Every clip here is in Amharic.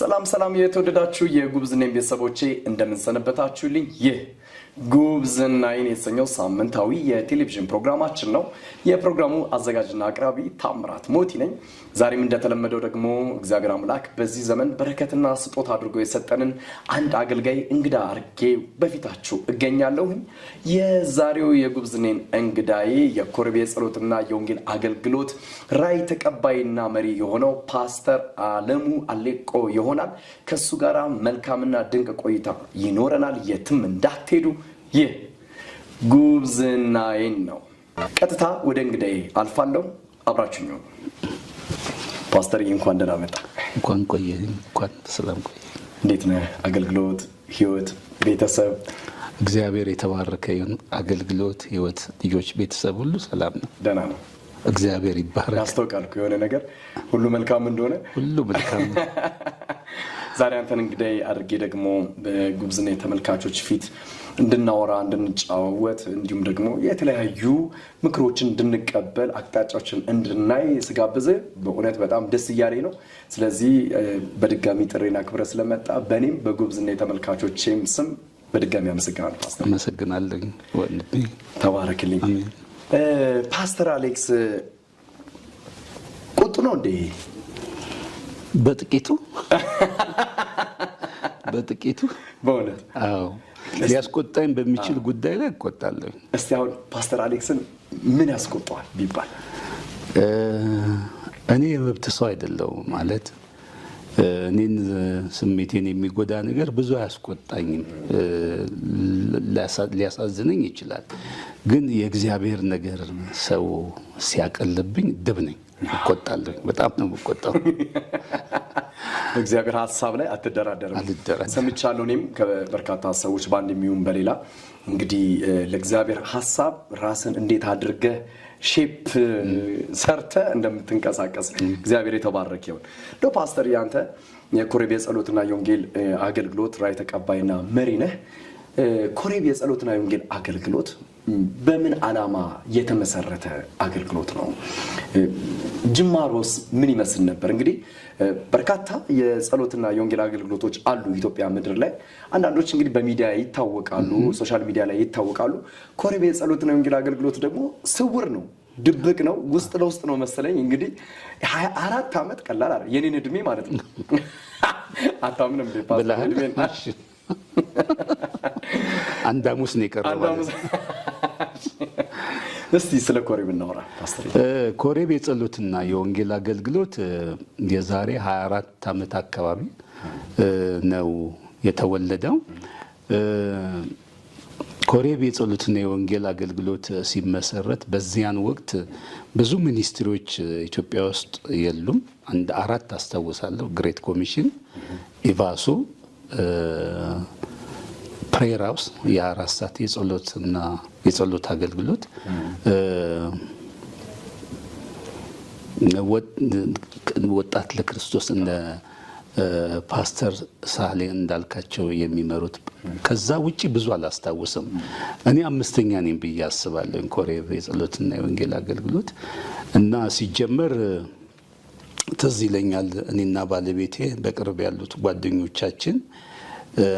ሰላም የተወደዳችሁ የጉብዝናዬ ቤተሰቦቼ እንደምን ሰነበታችሁልኝ? ይህ ጉብዝናዬን የተሰኘው ሳምንታዊ የቴሌቪዥን ፕሮግራማችን ነው። የፕሮግራሙ አዘጋጅና አቅራቢ ታምራት ሞቲ ነኝ። ዛሬም እንደተለመደው ደግሞ እግዚአብሔር አምላክ በዚህ ዘመን በረከትና ስጦታ አድርጎ የሰጠንን አንድ አገልጋይ እንግዳ አድርጌ በፊታችሁ እገኛለሁ። የዛሬው የጉብዝናዬን እንግዳዬ የኮረቤ ጸሎትና የወንጌል አገልግሎት ራዕይ ተቀባይና መሪ የሆነው ፓስተር አለሙ አሌቆ ይሆናል። ከሱ ጋር መልካምና ድንቅ ቆይታ ይኖረናል። የትም እንዳትሄዱ። ይህ ጉብዝናዬን ነው። ቀጥታ ወደ እንግዳዬ አልፋለሁ። አብራችሁኝ ነው። ፓስተር እንኳን ደህና መጣ። እንኳን ቆየህ። እንኳን ሰላም ቆየህ። እንዴት ነህ? አገልግሎት፣ ህይወት፣ ቤተሰብ? እግዚአብሔር የተባረከ ይሁን። አገልግሎት፣ ህይወት፣ ልጆች፣ ቤተሰብ ሁሉ ሰላም ነው። ደህና ነው። እግዚአብሔር ይባረክ። ያስታውቃል የሆነ ነገር ሁሉ መልካም እንደሆነ። ሁሉ መልካም ነው። ዛሬ አንተን እንግዳዬ አድርጌ ደግሞ በጉብዝናዬ ተመልካቾች ፊት እንድናወራ እንድንጫወት እንዲሁም ደግሞ የተለያዩ ምክሮችን እንድንቀበል አቅጣጫዎችን እንድናይ ስጋብዝ በእውነት በጣም ደስ እያለኝ ነው። ስለዚህ በድጋሚ ጥሬና ክብረ ስለመጣ በእኔም በጉብዝናዬ ተመልካቾችም ስም በድጋሚ አመሰግናለሁ። ፓስተር አመሰግናለሁ ወንድሜ። ተባረክልኝ። ፓስተር አሌክስ ቁጡ ነው እንዴ? በጥቂቱ በእውነት አዎ፣ ሊያስቆጣኝ በሚችል ጉዳይ ላይ እቆጣለሁ። እስቲ አሁን ፓስተር አሌክስን ምን ያስቆጣዋል ቢባል? እኔ የመብት ሰው አይደለሁም ማለት እኔን ስሜቴን የሚጎዳ ነገር ብዙ አያስቆጣኝም። ሊያሳዝነኝ ይችላል። ግን የእግዚአብሔር ነገር ሰው ሲያቀልብኝ ድብ ነኝ፣ እቆጣለሁ። በጣም ነው የምቆጣው። እግዚአብሔር ሐሳብ ላይ አትደራደርም። ሰምቻለሁ። እኔም ከበርካታ ሰዎች በአንድ የሚሆን በሌላ እንግዲህ ለእግዚአብሔር ሐሳብ ራስን እንዴት አድርገህ ሼፕ ሰርተ እንደምትንቀሳቀስ እግዚአብሔር የተባረከ ይሁን። ዶ ፓስተር ያንተ የኮረቤ ጸሎትና የወንጌል አገልግሎት ራዕይ ተቀባይና መሪ ነህ። ኮረቤ ጸሎትና የወንጌል አገልግሎት በምን ዓላማ የተመሰረተ አገልግሎት ነው? ጅማሮስ ምን ይመስል ነበር? እንግዲህ በርካታ የጸሎትና የወንጌል አገልግሎቶች አሉ ኢትዮጵያ ምድር ላይ። አንዳንዶች እንግዲህ በሚዲያ ይታወቃሉ፣ ሶሻል ሚዲያ ላይ ይታወቃሉ። ኮረቤ የጸሎትና የወንጌል አገልግሎት ደግሞ ስውር ነው፣ ድብቅ ነው፣ ውስጥ ለውስጥ ነው መሰለኝ። እንግዲህ 24 ዓመት ቀላል አይደል? የኔን እድሜ ማለት ነው። አታምንም? አንድ ሐሙስ ነው የቀረው። እስቲ ስለ ኮረቤ እናወራ ፓስተር። ኮረቤ የጸሎትና የወንጌል አገልግሎት የዛሬ 24 ዓመት አካባቢ ነው የተወለደው። ኮረቤ የጸሎትና የወንጌል አገልግሎት ሲመሰረት በዚያን ወቅት ብዙ ሚኒስትሪዎች ኢትዮጵያ ውስጥ የሉም። አንድ 4 አስታውሳለሁ። ግሬት ኮሚሽን፣ ኢቫሱ፣ ፕሬየር ሃውስ የ4 ሰዓት የጸሎትና የጸሎት አገልግሎት፣ ወጣት ለክርስቶስ እንደ ፓስተር ሳህሌ እንዳልካቸው የሚመሩት። ከዛ ውጪ ብዙ አላስታውስም። እኔ 5ኛ ነኝ ብዬ አስባለሁ ኮረቤ የጸሎትና የወንጌል አገልግሎት። እና ሲጀመር ትዝ ይለኛል እኔና ባለቤቴ በቅርብ ያሉት ጓደኞቻችን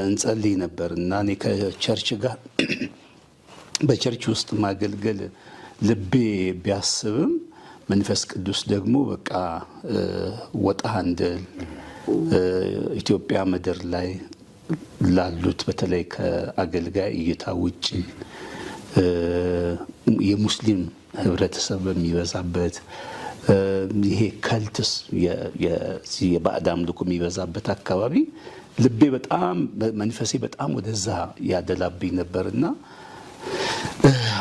እንጸልይ ነበር እና እኔ ከቸርች ጋር በቸርች ውስጥ ማገልገል ልቤ ቢያስብም መንፈስ ቅዱስ ደግሞ በቃ ወጣ እንድል ኢትዮጵያ ምድር ላይ ላሉት በተለይ ከአገልጋይ እይታ ውጪ የሙስሊም ህብረተሰብ በሚበዛበት ይሄ ከልትስ የባዕድ አምልኮ የሚበዛበት አካባቢ ልቤ በጣም መንፈሴ በጣም ወደዛ ያደላብኝ ነበርና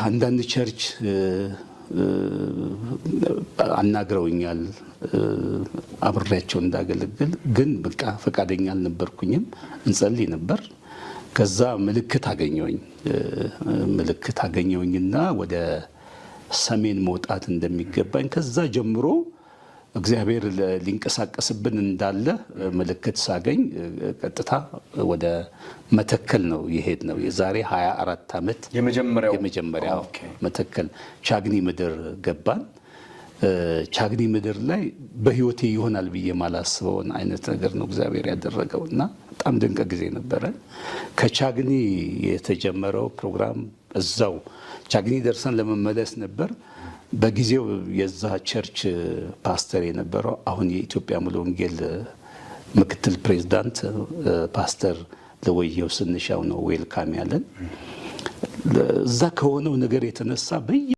አንዳንድ ቸርች አናግረውኛል አብሬያቸው እንዳገለግል። ግን በቃ ፈቃደኛ አልነበርኩኝም። እንጸልይ ነበር። ከዛ ምልክት አገኘሁኝና ወደ ሰሜን መውጣት እንደሚገባኝ ከዛ ጀምሮ እግዚአብሔር ሊንቀሳቀስብን እንዳለ ምልክት ሳገኝ ቀጥታ ወደ መተከል ነው የሄድ ነው። የዛሬ 24 ዓመት የመጀመሪያው መተከል ቻግኒ ምድር ገባን። ቻግኒ ምድር ላይ በህይወቴ ይሆናል ብዬ ማላስበውን አይነት ነገር ነው እግዚአብሔር ያደረገው እና በጣም ድንቅ ጊዜ ነበረ። ከቻግኒ የተጀመረው ፕሮግራም እዛው ቻግኒ ደርሰን ለመመለስ ነበር። በጊዜው የዛ ቸርች ፓስተር የነበረው አሁን የኢትዮጵያ ሙሉ ወንጌል ምክትል ፕሬዝዳንት ፓስተር ለወየው ስንሻው ነው ዌልካም ያለን። እዛ ከሆነው ነገር የተነሳ